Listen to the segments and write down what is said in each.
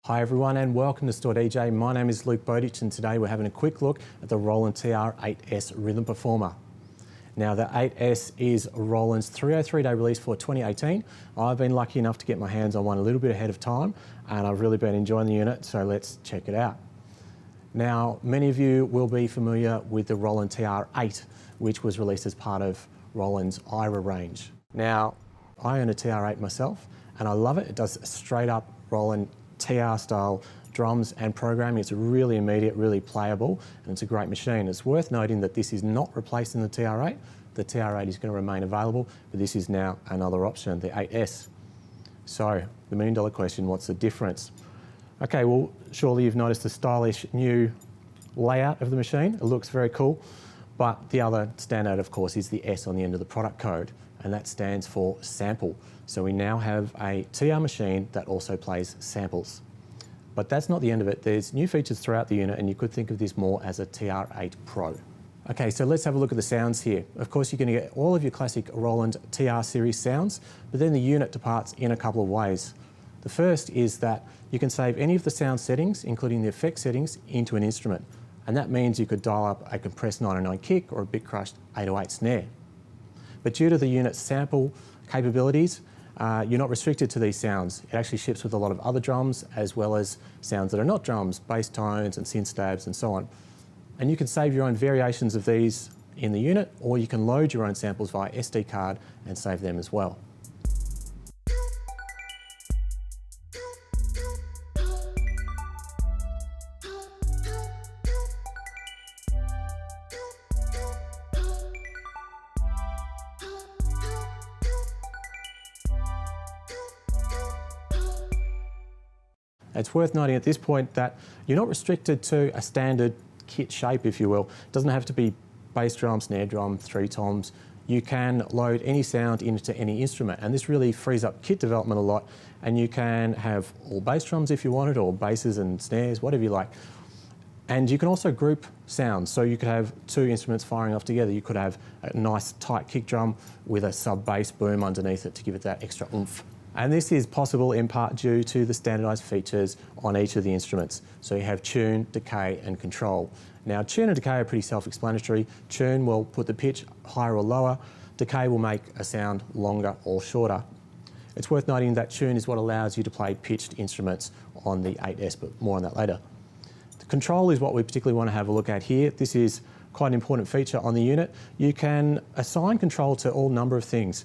Hi everyone and welcome to Store DJ. My name is Luke Bowditch and today we're having a quick look at the Roland TR-8S Rhythm Performer. Now the 8S is Roland's 303-day release for 2018. I've been lucky enough to get my hands on one a little bit ahead of time and I've really been enjoying the unit, so let's check it out. Now many of you will be familiar with the Roland TR-8, which was released as part of Roland's IRA range. Now I own a TR-8 myself and I love it. It does straight up Roland TR style drums and programming. It's really immediate, really playable, and it's a great machine. It's worth noting that this is not replacing the TR-8. The TR-8 is going to remain available, but this is now another option, the 8S. So the million-dollar question, what's the difference? Okay, well, surely you've noticed the stylish new layout of the machine. It looks very cool, but the other standout, of course, is the S on the end of the product code, and that stands for sample. So we now have a TR machine that also plays samples. But that's not the end of it. There's new features throughout the unit and you could think of this more as a TR-8 Pro. Okay, so let's have a look at the sounds here. Of course, you're going to get all of your classic Roland TR series sounds, but then the unit departs in a couple of ways. The first is that you can save any of the sound settings, including the effect settings, into an instrument. And that means you could dial up a compressed 909 kick or a bit crushed 808 snare. But due to the unit's sample capabilities, you're not restricted to these sounds. It actually ships with a lot of other drums as well as sounds that are not drums, bass tones and synth stabs and so on. And you can save your own variations of these in the unit, or you can load your own samples via SD card and save them as well. It's worth noting at this point that you're not restricted to a standard kit shape, if you will. It doesn't have to be bass drum, snare drum, three toms. You can load any sound into any instrument, and this really frees up kit development a lot, and you can have all bass drums if you wanted, or basses and snares, whatever you like. And you can also group sounds, so you could have two instruments firing off together. You could have a nice tight kick drum with a sub-bass boom underneath it to give it that extra oomph. And this is possible in part due to the standardised features on each of the instruments. So you have tune, decay and control. Now tune and decay are pretty self-explanatory. Tune will put the pitch higher or lower. Decay will make a sound longer or shorter. It's worth noting that tune is what allows you to play pitched instruments on the 8S, but more on that later. The control is what we particularly want to have a look at here. This is quite an important feature on the unit. You can assign control to all number of things.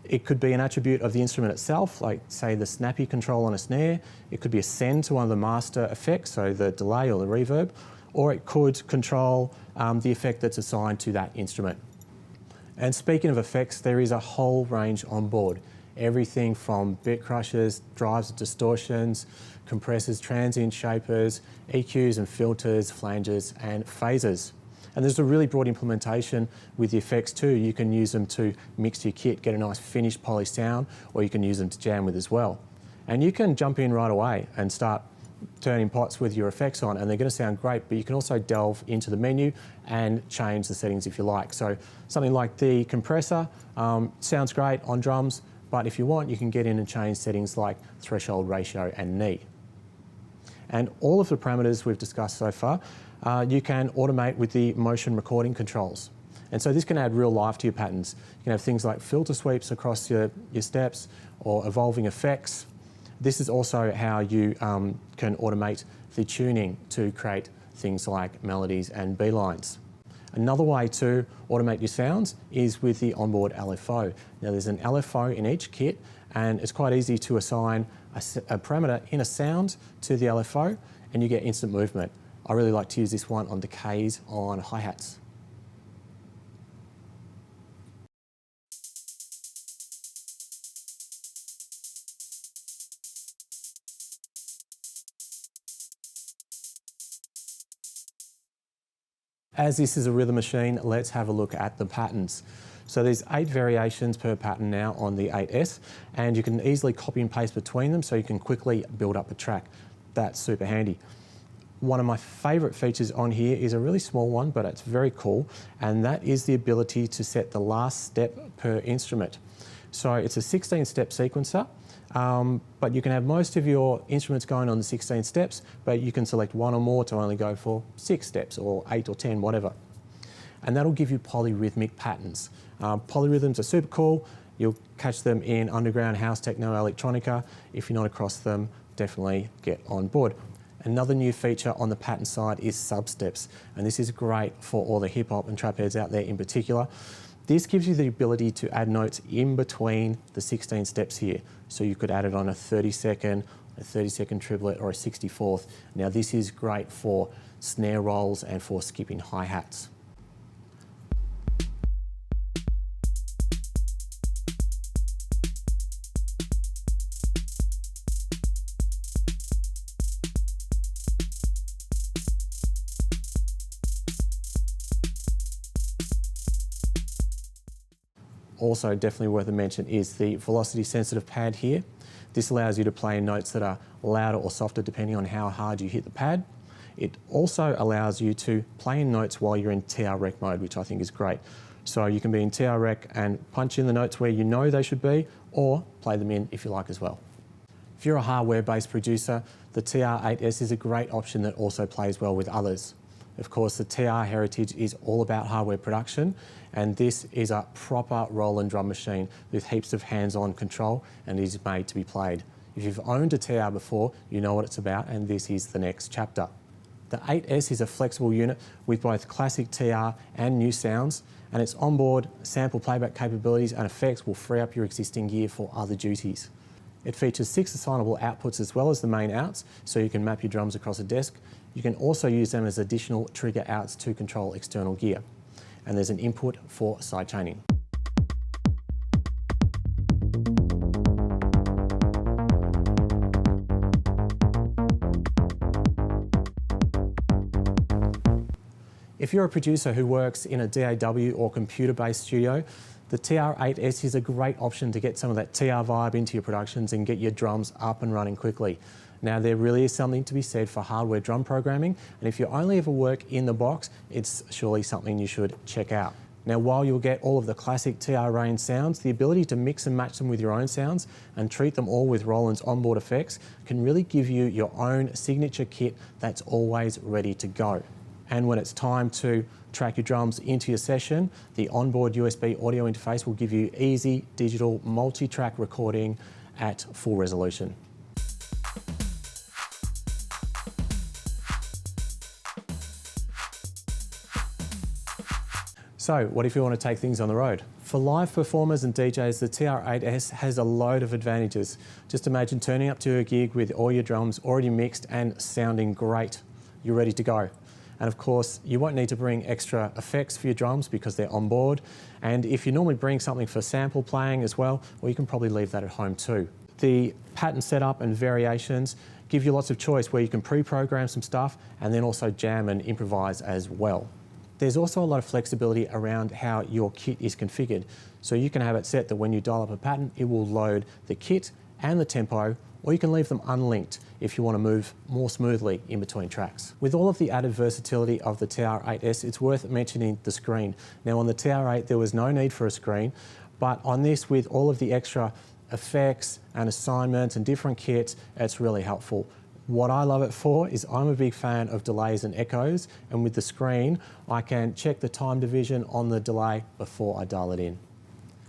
It could be an attribute of the instrument itself, like say the snappy control on a snare. It could be a send to one of the master effects, so the delay or the reverb, or it could control the effect that's assigned to that instrument. And speaking of effects, there is a whole range on board. Everything from bit crushers, drives and distortions, compressors, transient shapers, EQs and filters, flanges and phasers. And there's a really broad implementation with the effects too. You can use them to mix your kit, get a nice finished poly sound, or you can use them to jam with as well. And you can jump in right away and start turning pots with your effects on, and they're going to sound great, but you can also delve into the menu and change the settings if you like. So something like the compressor sounds great on drums, but if you want, you can get in and change settings like threshold, ratio and knee. And all of the parameters we've discussed so far, you can automate with the motion recording controls. And so this can add real life to your patterns. You can have things like filter sweeps across your steps or evolving effects. This is also how you can automate the tuning to create things like melodies and B lines. Another way to automate your sounds is with the onboard LFO. Now there's an LFO in each kit and it's quite easy to assign a parameter in a sound to the LFO and you get instant movement. I really like to use this one on decays on hi-hats. As this is a rhythm machine, let's have a look at the patterns. So there's 8 variations per pattern now on the 8S, and you can easily copy and paste between them so you can quickly build up a track. That's super handy. One of my favourite features on here is a really small one, but it's very cool, and that is the ability to set the last step per instrument. So it's a 16-step sequencer. But you can have most of your instruments going on the 16 steps, but you can select one or more to only go for 6 steps or 8 or 10, whatever. And that'll give you polyrhythmic patterns. Polyrhythms are super cool. You'll catch them in underground house techno electronica. If you're not across them, definitely get on board. Another new feature on the pattern side is substeps, and this is great for all the hip hop and trap heads out there in particular. This gives you the ability to add notes in between the 16 steps here. So you could add it on a 30-second, a 30-second triplet, or a 64th. Now this is great for snare rolls and for skipping hi-hats. Also definitely worth a mention is the velocity sensitive pad here. This allows you to play in notes that are louder or softer depending on how hard you hit the pad. It also allows you to play in notes while you're in TR rec mode, which I think is great. So you can be in TR rec and punch in the notes where you know they should be, or play them in if you like as well. If you're a hardware-based producer, the TR-8S is a great option that also plays well with others. Of course, the TR heritage is all about hardware production, and this is a proper Roland drum machine with heaps of hands-on control, and is made to be played. If you've owned a TR before, you know what it's about, and this is the next chapter. The 8S is a flexible unit with both classic TR and new sounds, and its onboard sample playback capabilities and effects will free up your existing gear for other duties. It features 6 assignable outputs as well as the main outs, so you can map your drums across a desk. You can also use them as additional trigger outs to control external gear. And there's an input for sidechaining. If you're a producer who works in a DAW or computer-based studio, the TR-8S is a great option to get some of that TR vibe into your productions and get your drums up and running quickly. Now, there really is something to be said for hardware drum programming, and if you only ever work in the box, it's surely something you should check out. Now, while you'll get all of the classic TR range sounds, the ability to mix and match them with your own sounds and treat them all with Roland's onboard effects can really give you your own signature kit that's always ready to go. And when it's time to track your drums into your session, the onboard USB audio interface will give you easy digital multi-track recording at full resolution. So, what if you want to take things on the road? For live performers and DJs, the TR-8S has a load of advantages. Just imagine turning up to a gig with all your drums already mixed and sounding great. You're ready to go. And of course, you won't need to bring extra effects for your drums because they're on board. And if you normally bring something for sample playing as well, you can probably leave that at home too. The pattern setup and variations give you lots of choice where you can pre-program some stuff and then also jam and improvise as well. There's also a lot of flexibility around how your kit is configured. So you can have it set that when you dial up a pattern, it will load the kit and the tempo, or you can leave them unlinked if you want to move more smoothly in between tracks. With all of the added versatility of the TR-8S, it's worth mentioning the screen. Now on the TR-8, there was no need for a screen, but on this, with all of the extra effects and assignments and different kits, it's really helpful. What I love it for is I'm a big fan of delays and echoes, and with the screen, I can check the time division on the delay before I dial it in.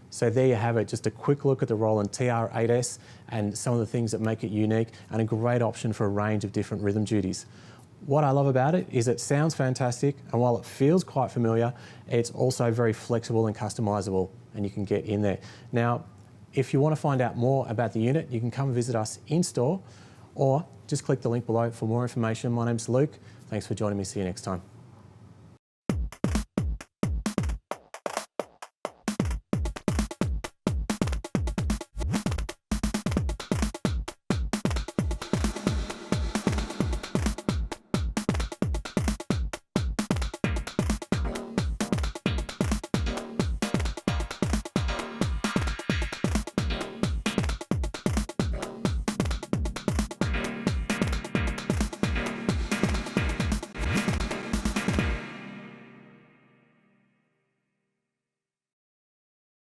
So there you have it, just a quick look at the Roland TR-8S and some of the things that make it unique, and a great option for a range of different rhythm duties. What I love about it is it sounds fantastic, and while it feels quite familiar, it's also very flexible and customizable, and you can get in there. Now, if you want to find out more about the unit, you can come visit us in store, or just click the link below for more information. My name's Luke. Thanks for joining me. See you next time.